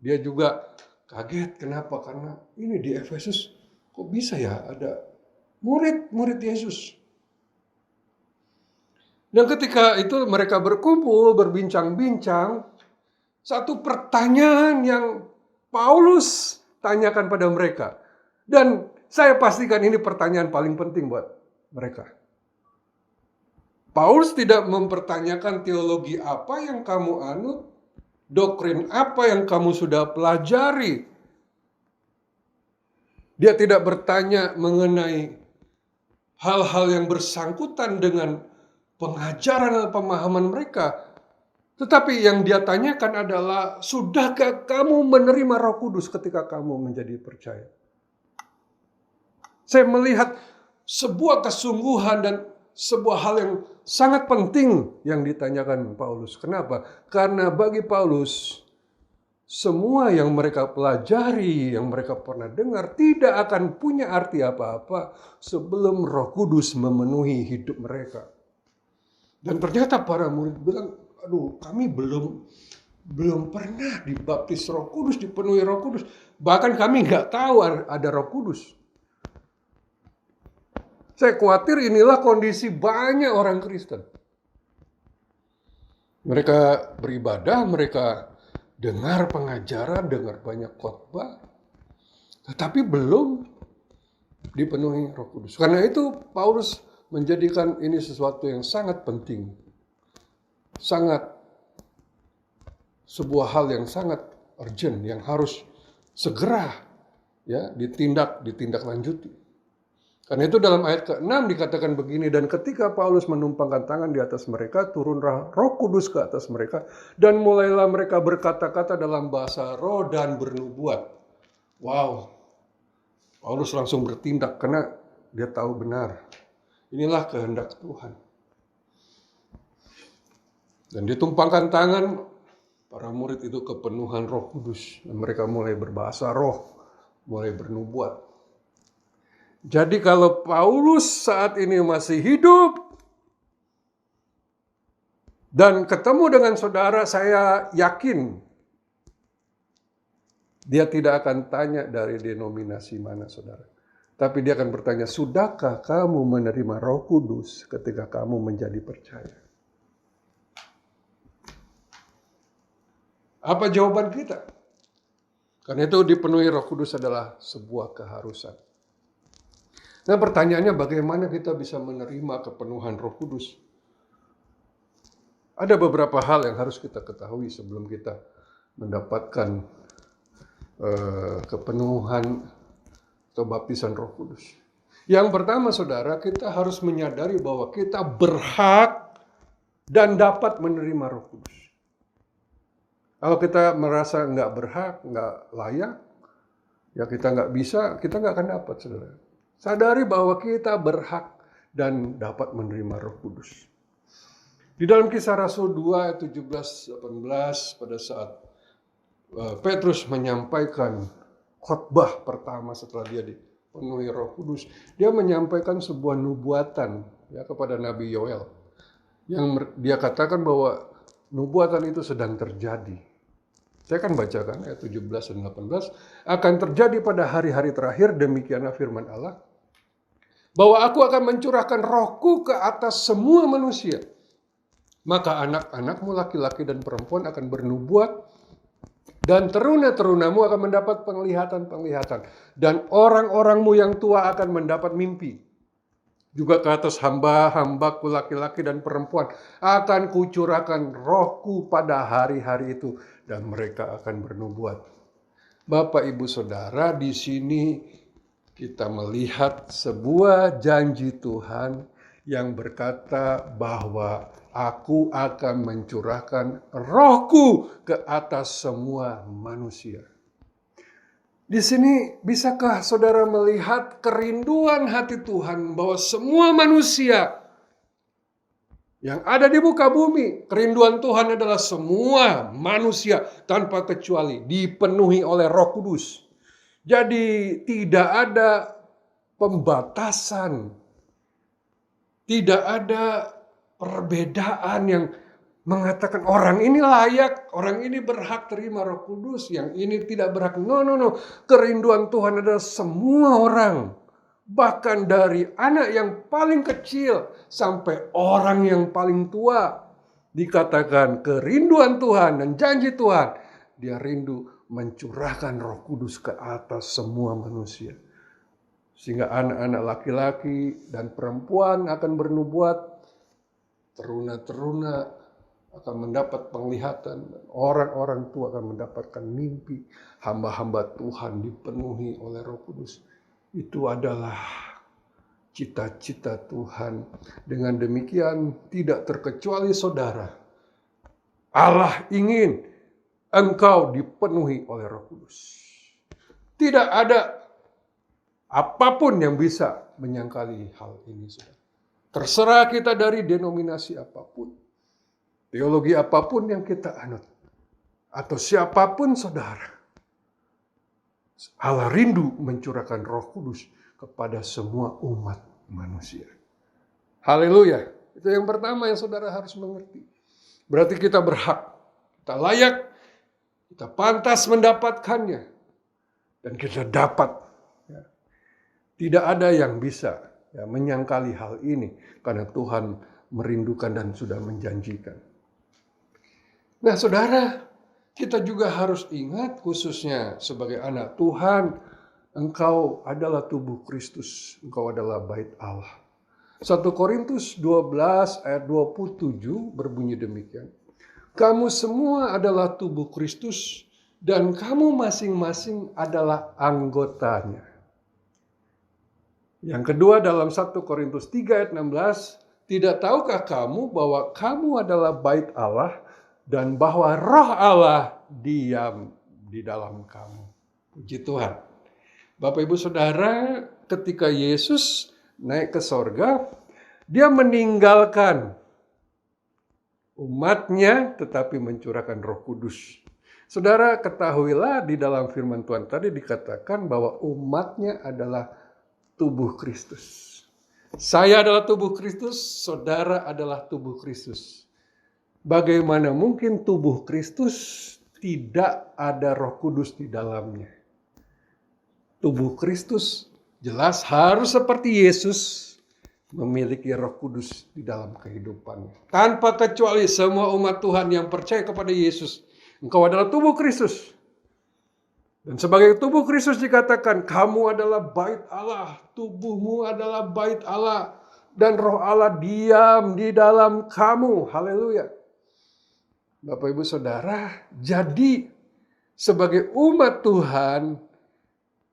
Dia juga kaget, kenapa? Karena ini di Efesus kok bisa ya ada murid-murid Yesus. Dan ketika itu mereka berkumpul, berbincang-bincang, satu pertanyaan yang Paulus tanyakan pada mereka. Dan saya pastikan ini pertanyaan paling penting buat mereka. Paulus tidak mempertanyakan teologi apa yang kamu anut, doktrin apa yang kamu sudah pelajari. Dia tidak bertanya mengenai hal-hal yang bersangkutan dengan pengajaran atau pemahaman mereka. Tetapi yang dia tanyakan adalah, sudahkah kamu menerima Roh Kudus ketika kamu menjadi percaya? Saya melihat sebuah kesungguhan dan sebuah hal yang sangat penting yang ditanyakan Paulus. Kenapa? Karena bagi Paulus, semua yang mereka pelajari, yang mereka pernah dengar, tidak akan punya arti apa-apa sebelum Roh Kudus memenuhi hidup mereka. Dan ternyata para murid bilang, aduh, kami belum pernah dibaptis Roh Kudus, dipenuhi Roh Kudus. Bahkan kami nggak tahu ada Roh Kudus. Saya khawatir inilah kondisi banyak orang Kristen. Mereka beribadah, mereka dengar pengajaran, dengar banyak khotbah, tetapi belum dipenuhi Roh Kudus. Karena itu Paulus menjadikan ini sesuatu yang sangat penting. Sebuah hal yang sangat urgent, yang harus segera ya ditindaklanjuti. Karena itu dalam ayat ke-6 dikatakan begini, dan ketika Paulus menumpangkan tangan di atas mereka, turun Roh Kudus ke atas mereka, dan mulailah mereka berkata-kata dalam bahasa roh dan bernubuat. Wow, Paulus langsung bertindak karena dia tahu benar. Inilah kehendak Tuhan. Dan ditumpangkan tangan, para murid itu kepenuhan Roh Kudus. Dan mereka mulai berbahasa roh, mulai bernubuat. Jadi kalau Paulus saat ini masih hidup dan ketemu dengan saudara, saya yakin dia tidak akan tanya dari denominasi mana saudara. Tapi dia akan bertanya, sudahkah kamu menerima Roh Kudus ketika kamu menjadi percaya? Apa jawaban kita? Karena itu dipenuhi Roh Kudus adalah sebuah keharusan. Nah, pertanyaannya bagaimana kita bisa menerima kepenuhan Roh Kudus? Ada beberapa hal yang harus kita ketahui sebelum kita mendapatkan kepenuhan atau baptisan Roh Kudus. Yang pertama, saudara, kita harus menyadari bahwa kita berhak dan dapat menerima Roh Kudus. Kalau kita merasa nggak berhak, nggak layak, ya kita nggak bisa, kita nggak akan dapat, saudara. Sadari bahwa kita berhak dan dapat menerima Roh Kudus. Di dalam Kisah Rasul 2 ayat 17-18 pada saat Petrus menyampaikan khotbah pertama setelah dia dipenuhi Roh Kudus, dia menyampaikan sebuah nubuatan ya kepada Nabi Yoel. Yang dia katakan bahwa nubuatan itu sedang terjadi. Saya akan bacakan ayat 17 dan 18. Akan terjadi pada hari-hari terakhir, demikianlah firman Allah, bahwa aku akan mencurahkan rohku ke atas semua manusia. Maka anak-anakmu laki-laki dan perempuan akan bernubuat, dan teruna-terunamu akan mendapat penglihatan-penglihatan. Dan orang-orangmu yang tua akan mendapat mimpi. Juga ke atas hamba-hambaku laki-laki dan perempuan akan kucurahkan rohku pada hari-hari itu, dan mereka akan bernubuat. Bapak, Ibu, Saudara, di sini kita melihat sebuah janji Tuhan yang berkata bahwa aku akan mencurahkan rohku ke atas semua manusia. Di sini bisakah saudara melihat kerinduan hati Tuhan bahwa semua manusia yang ada di muka bumi, kerinduan Tuhan adalah semua manusia tanpa kecuali dipenuhi oleh Roh Kudus. Jadi tidak ada pembatasan, tidak ada perbedaan yang mengatakan orang ini layak, orang ini berhak terima Roh Kudus, yang ini tidak berhak. No. Kerinduan Tuhan adalah semua orang. Bahkan dari anak yang paling kecil sampai orang yang paling tua. Dikatakan kerinduan Tuhan dan janji Tuhan. Dia rindu mencurahkan Roh Kudus ke atas semua manusia. Sehingga anak-anak laki-laki dan perempuan akan bernubuat, teruna-teruna akan mendapat penglihatan, dan orang-orang tua akan mendapatkan mimpi. Hamba-hamba Tuhan dipenuhi oleh Roh Kudus. Itu adalah cita-cita Tuhan. Dengan demikian tidak terkecuali saudara, Allah ingin engkau dipenuhi oleh Roh Kudus. Tidak ada apapun yang bisa menyangkali hal ini, saudara. Terserah kita dari denominasi apapun, teologi apapun yang kita anut, atau siapapun saudara, Allah rindu mencurahkan Roh Kudus kepada semua umat manusia. Haleluya. Itu yang pertama yang saudara harus mengerti. Berarti kita berhak, kita layak, kita pantas mendapatkannya, dan kita dapat. Tidak ada yang bisa menyangkali hal ini, karena Tuhan merindukan dan sudah menjanjikan. Nah saudara, kita juga harus ingat, khususnya sebagai anak Tuhan, engkau adalah tubuh Kristus, engkau adalah bait Allah. 1 Korintus 12 ayat 27 berbunyi demikian. Kamu semua adalah tubuh Kristus dan kamu masing-masing adalah anggotanya. Yang kedua dalam 1 Korintus 3 ayat 16, tidak tahukah kamu bahwa kamu adalah bait Allah dan bahwa Roh Allah diam di dalam kamu. Puji Tuhan. Bapak Ibu Saudara, ketika Yesus naik ke sorga, dia meninggalkan umatnya tetapi mencurahkan Roh Kudus. Saudara ketahuilah di dalam firman Tuhan tadi dikatakan bahwa umatnya adalah tubuh Kristus. Saya adalah tubuh Kristus, saudara adalah tubuh Kristus. Bagaimana mungkin tubuh Kristus tidak ada Roh Kudus di dalamnya? Tubuh Kristus jelas harus seperti Yesus memiliki Roh Kudus di dalam kehidupannya. Tanpa kecuali semua umat Tuhan yang percaya kepada Yesus, engkau adalah tubuh Kristus. Dan sebagai tubuh Kristus dikatakan, kamu adalah bait Allah, tubuhmu adalah bait Allah, dan Roh Allah diam di dalam kamu. Haleluya. Bapak Ibu Saudara, jadi sebagai umat Tuhan,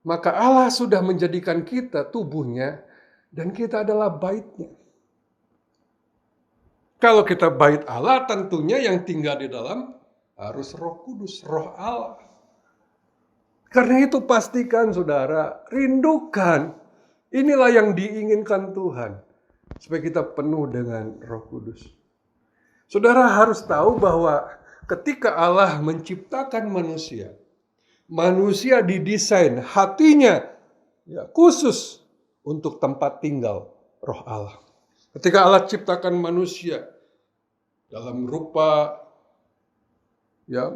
maka Allah sudah menjadikan kita tubuhnya, dan kita adalah baitnya. Kalau kita bait Allah, tentunya yang tinggal di dalam harus Roh Kudus, Roh Allah. Karena itu pastikan saudara, rindukan. Inilah yang diinginkan Tuhan. Supaya kita penuh dengan Roh Kudus. Saudara harus tahu bahwa ketika Allah menciptakan manusia, manusia didesain hatinya khusus untuk tempat tinggal Roh Allah. Ketika Allah ciptakan manusia dalam rupa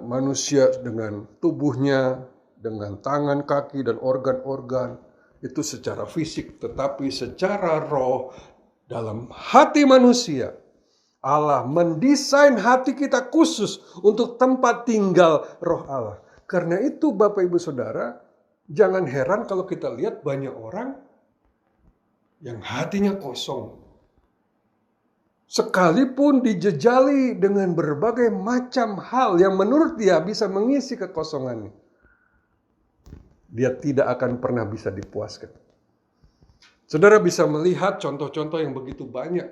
manusia dengan tubuhnya, dengan tangan, kaki, dan organ-organ, itu secara fisik, tetapi secara roh, dalam hati manusia, Allah mendesain hati kita khusus untuk tempat tinggal Roh Allah. Karena itu Bapak Ibu Saudara, jangan heran kalau kita lihat banyak orang yang hatinya kosong. Sekalipun dijejali dengan berbagai macam hal yang menurut dia bisa mengisi kekosongannya, dia tidak akan pernah bisa dipuaskan. Saudara bisa melihat contoh-contoh yang begitu banyak.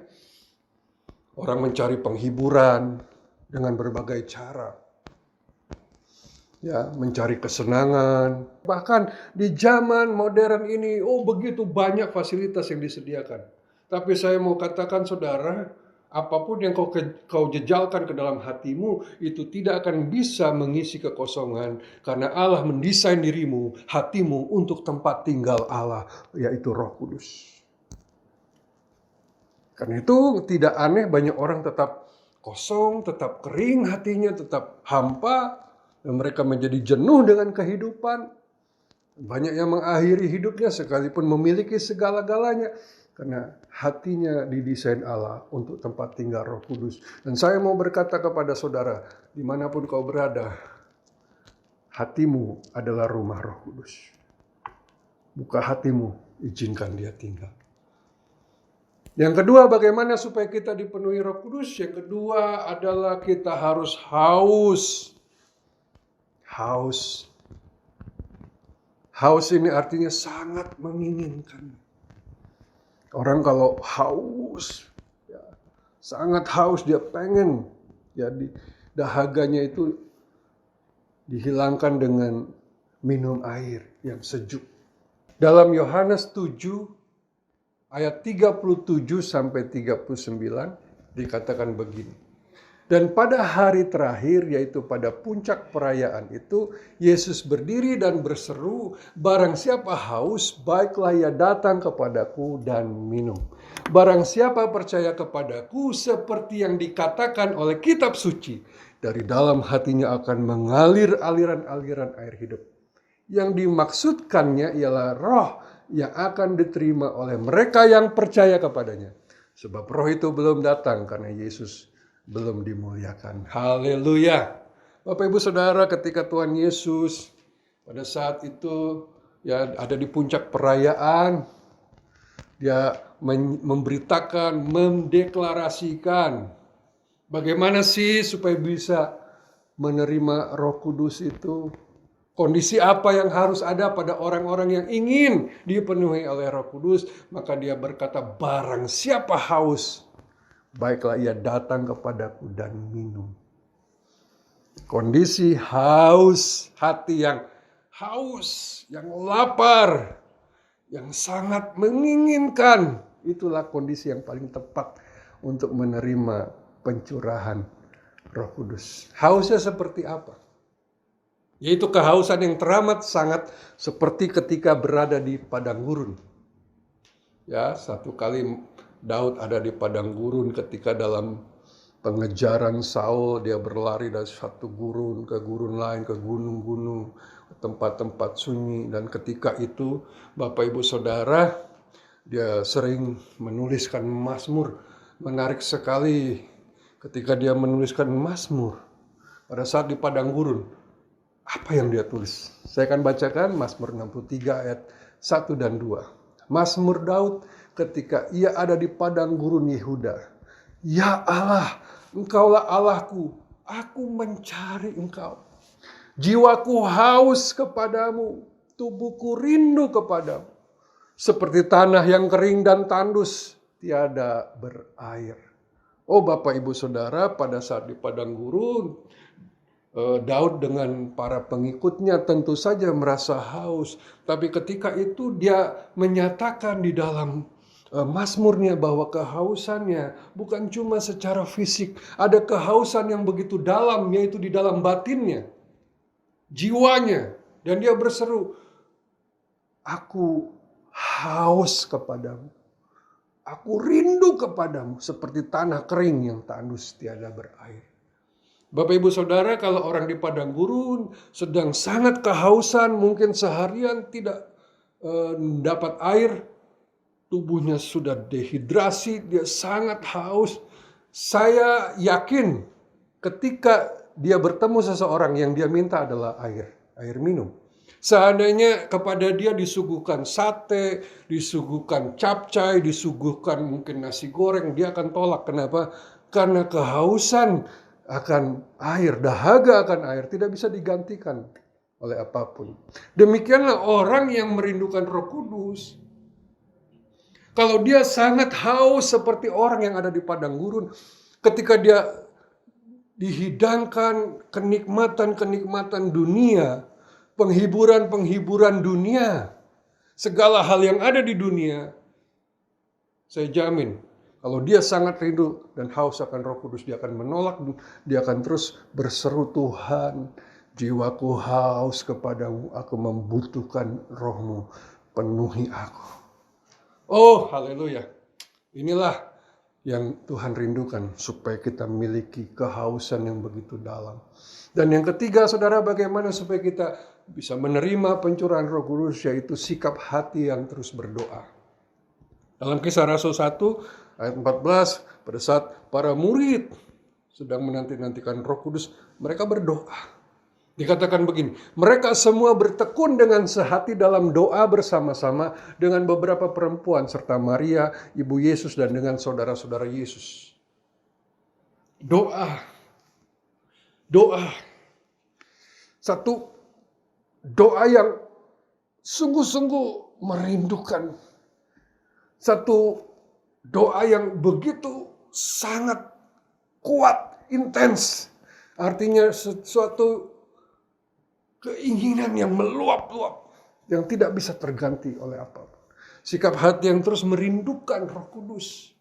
Orang mencari penghiburan dengan berbagai cara. Mencari kesenangan. Bahkan di zaman modern ini, begitu banyak fasilitas yang disediakan. Tapi saya mau katakan saudara, apapun yang kau jejalkan ke dalam hatimu, itu tidak akan bisa mengisi kekosongan. Karena Allah mendesain dirimu, hatimu untuk tempat tinggal Allah, yaitu Roh Kudus. Karena itu tidak aneh banyak orang tetap kosong, tetap kering hatinya, tetap hampa. Dan mereka menjadi jenuh dengan kehidupan. Banyak yang mengakhiri hidupnya sekalipun memiliki segala-galanya. Karena hatinya didesain Allah untuk tempat tinggal Roh Kudus. Dan saya mau berkata kepada saudara, dimanapun kau berada, hatimu adalah rumah Roh Kudus. Buka hatimu izinkan dia tinggal. Yang kedua, bagaimana supaya kita dipenuhi Roh Kudus? Yang kedua adalah kita harus haus. Haus. Haus ini artinya sangat menginginkan. Orang kalau haus, ya, sangat haus, dia pengen, jadi dahaganya itu dihilangkan dengan minum air yang sejuk. Dalam Yohanes 7 ayat 37 sampai 39 dikatakan begini. Dan pada hari terakhir, yaitu pada puncak perayaan itu, Yesus berdiri dan berseru, barang siapa haus, baiklah ia datang kepadaku dan minum. Barang siapa percaya kepadaku, seperti yang dikatakan oleh kitab suci, dari dalam hatinya akan mengalir aliran-aliran air hidup. Yang dimaksudkannya ialah roh yang akan diterima oleh mereka yang percaya kepadanya. Sebab roh itu belum datang karena Yesus belum dimuliakan. Haleluya. Bapak Ibu Saudara, ketika Tuhan Yesus pada saat itu ya ada di puncak perayaan, dia memberitakan, mendeklarasikan bagaimana sih supaya bisa menerima Roh Kudus itu. Kondisi apa yang harus ada pada orang-orang yang ingin dipenuhi oleh Roh Kudus. Maka dia berkata, barang siapa haus, baiklah ia datang kepadaku dan minum. Kondisi haus, hati yang haus, yang lapar, yang sangat menginginkan. Itulah kondisi yang paling tepat untuk menerima pencurahan Roh Kudus. Hausnya seperti apa? Yaitu kehausan yang teramat sangat seperti ketika berada di padang gurun. Ya, satu kali Daud ada di padang gurun ketika dalam pengejaran Saul, dia berlari dari satu gurun ke gurun lain, ke gunung-gunung, ke tempat-tempat sunyi. Dan ketika itu Bapak Ibu Saudara, dia sering menuliskan mazmur. Menarik sekali ketika dia menuliskan mazmur pada saat di padang gurun. Apa yang dia tulis? Saya akan bacakan Mazmur 63 ayat 1 dan 2. Mazmur Daud ketika ia ada di padang gurun Yehuda. Ya Allah, Engkaulah Allahku, aku mencari Engkau. Jiwaku haus kepadamu, tubuhku rindu kepadamu. Seperti tanah yang kering dan tandus, tiada berair. Oh Bapak Ibu Saudara, pada saat di padang gurun, Daud dengan para pengikutnya tentu saja merasa haus. Tapi ketika itu dia menyatakan di dalam mazmurnya bahwa kehausannya bukan cuma secara fisik. Ada kehausan yang begitu dalam, yaitu di dalam batinnya, jiwanya. Dan dia berseru, aku haus kepadamu. Aku rindu kepadamu seperti tanah kering yang tandus tiada berair. Bapak Ibu Saudara, kalau orang di padang gurun sedang sangat kehausan, mungkin seharian tidak dapat air, tubuhnya sudah dehidrasi, dia sangat haus. Saya yakin ketika dia bertemu seseorang yang dia minta adalah air minum. Seandainya kepada dia disuguhkan sate, disuguhkan capcay, disuguhkan mungkin nasi goreng, dia akan tolak. Kenapa? Karena kehausan akan air, dahaga akan air tidak bisa digantikan oleh apapun. Demikianlah orang yang merindukan Roh Kudus. Kalau dia sangat haus seperti orang yang ada di padang gurun, ketika dia dihidangkan kenikmatan-kenikmatan dunia, penghiburan-penghiburan dunia, segala hal yang ada di dunia, saya jamin kalau dia sangat rindu dan haus akan Roh Kudus, dia akan menolak, dia akan terus berseru, Tuhan, jiwaku haus kepadamu, aku membutuhkan Roh-Mu, penuhi aku. Oh, haleluya. Inilah yang Tuhan rindukan, supaya kita memiliki kehausan yang begitu dalam. Dan yang ketiga, saudara, bagaimana supaya kita bisa menerima pencurahan Roh Kudus, yaitu sikap hati yang terus berdoa. Dalam Kisah Rasul 1, ayat 14, pada saat para murid sedang menanti-nantikan Roh Kudus, mereka berdoa. Dikatakan begini, mereka semua bertekun dengan sehati dalam doa bersama-sama dengan beberapa perempuan serta Maria, ibu Yesus, dan dengan saudara-saudara Yesus. Doa. Satu doa yang sungguh-sungguh merindukan. Satu doa yang begitu sangat kuat, intens. Artinya sesuatu keinginan yang meluap-luap, yang tidak bisa terganti oleh apapun. Sikap hati yang terus merindukan Roh Kudus.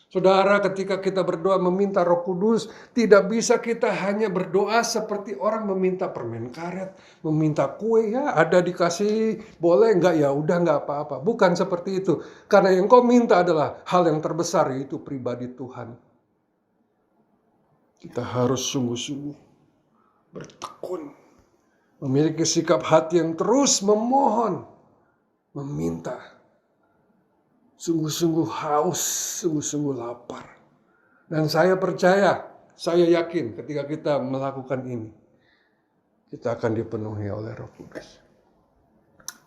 Saudara, ketika kita berdoa meminta Roh Kudus, tidak bisa kita hanya berdoa seperti orang meminta permen karet, meminta kue, ya ada dikasih, boleh enggak, ya udah enggak apa-apa. Bukan seperti itu. Karena yang kau minta adalah hal yang terbesar, yaitu pribadi Tuhan. Kita harus sungguh-sungguh bertekun. Memiliki sikap hati yang terus memohon, meminta. Sungguh-sungguh haus, sungguh-sungguh lapar. Dan saya percaya, saya yakin ketika kita melakukan ini, kita akan dipenuhi oleh Roh Kudus.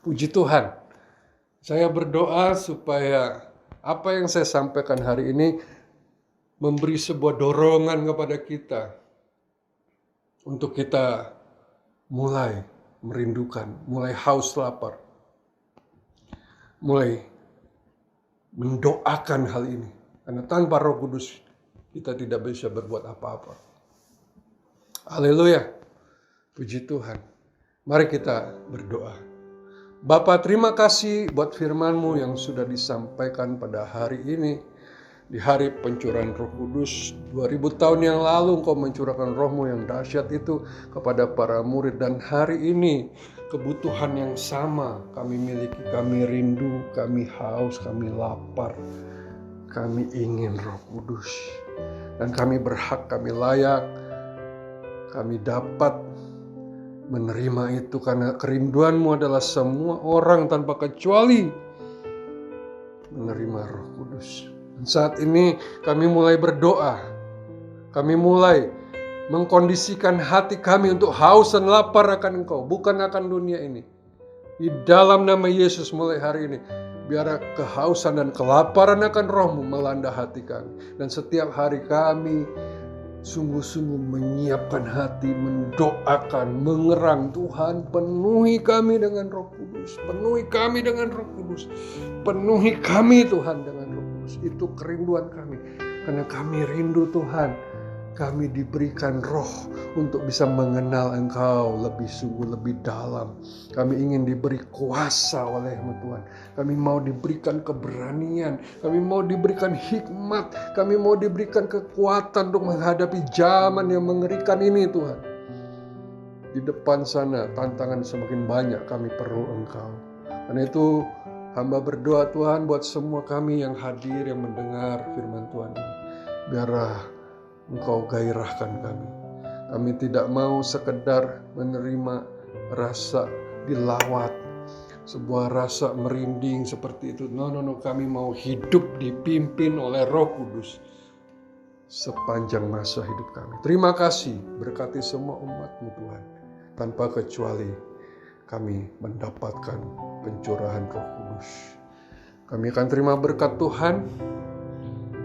Puji Tuhan. Saya berdoa supaya apa yang saya sampaikan hari ini memberi sebuah dorongan kepada kita untuk kita mulai merindukan, mulai haus lapar, mulai mendoakan hal ini. Karena tanpa Roh Kudus kita tidak bisa berbuat apa-apa. Haleluya. Puji Tuhan. Mari kita berdoa. Bapa, terima kasih buat firman-Mu yang sudah disampaikan pada hari ini. Di hari pencurahan Roh Kudus, 2000 tahun yang lalu Engkau mencurahkan Roh-Mu yang dahsyat itu kepada para murid. Dan hari ini kebutuhan yang sama kami miliki. Kami rindu, kami haus, kami lapar. Kami ingin Roh Kudus. Dan kami berhak, kami layak, kami dapat menerima itu. Karena kerinduan-Mu adalah semua orang tanpa kecuali menerima Roh Kudus. Saat ini kami mulai berdoa. Kami mulai mengkondisikan hati kami untuk haus dan lapar akan Engkau, bukan akan dunia ini. Di dalam nama Yesus mulai hari ini, biar kehausan dan kelaparan akan Roh-Mu melanda hati kami. Dan setiap hari kami sungguh-sungguh menyiapkan hati, mendoakan, mengerang. Tuhan, penuhi kami dengan Roh Kudus. Penuhi kami dengan Roh Kudus. Penuhi kami Tuhan dengan Roh Kudus. Itu kerinduan kami. Karena kami rindu Tuhan. Kami diberikan roh untuk bisa mengenal Engkau lebih sungguh, lebih dalam. Kami ingin diberi kuasa oleh-Mu Tuhan. Kami mau diberikan keberanian. Kami mau diberikan hikmat. Kami mau diberikan kekuatan untuk menghadapi zaman yang mengerikan ini Tuhan. Di depan sana tantangan semakin banyak, kami perlu Engkau. Karena itu hamba berdoa Tuhan buat semua kami yang hadir, yang mendengar firman Tuhan ini. Biarlah Engkau gairahkan kami. Kami tidak mau sekedar menerima rasa dilawat, sebuah rasa merinding seperti itu. No. Kami mau hidup dipimpin oleh Roh Kudus sepanjang masa hidup kami. Terima kasih, berkati semua umat-Mu Tuhan. Tanpa kecuali kami mendapatkan pencurahan Roh Kudus. Kami akan terima berkat Tuhan.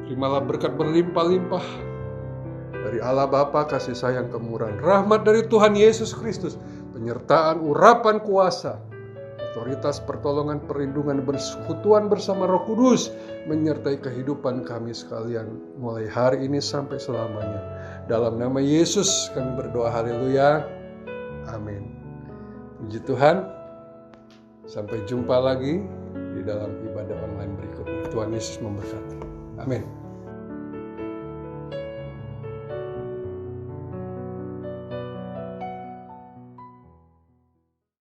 Terimalah berkat berlimpah-limpah dari Allah Bapa, kasih sayang, kemurahan, rahmat dari Tuhan Yesus Kristus, penyertaan, urapan kuasa, otoritas, pertolongan, perlindungan, persekutuan bersama Roh Kudus menyertai kehidupan kami sekalian mulai hari ini sampai selamanya. Dalam nama Yesus kami berdoa, haleluya, amin. Puji Tuhan. Sampai jumpa lagi di dalam ibadah online berikutnya. Tuhan Yesus memberkati. Amin.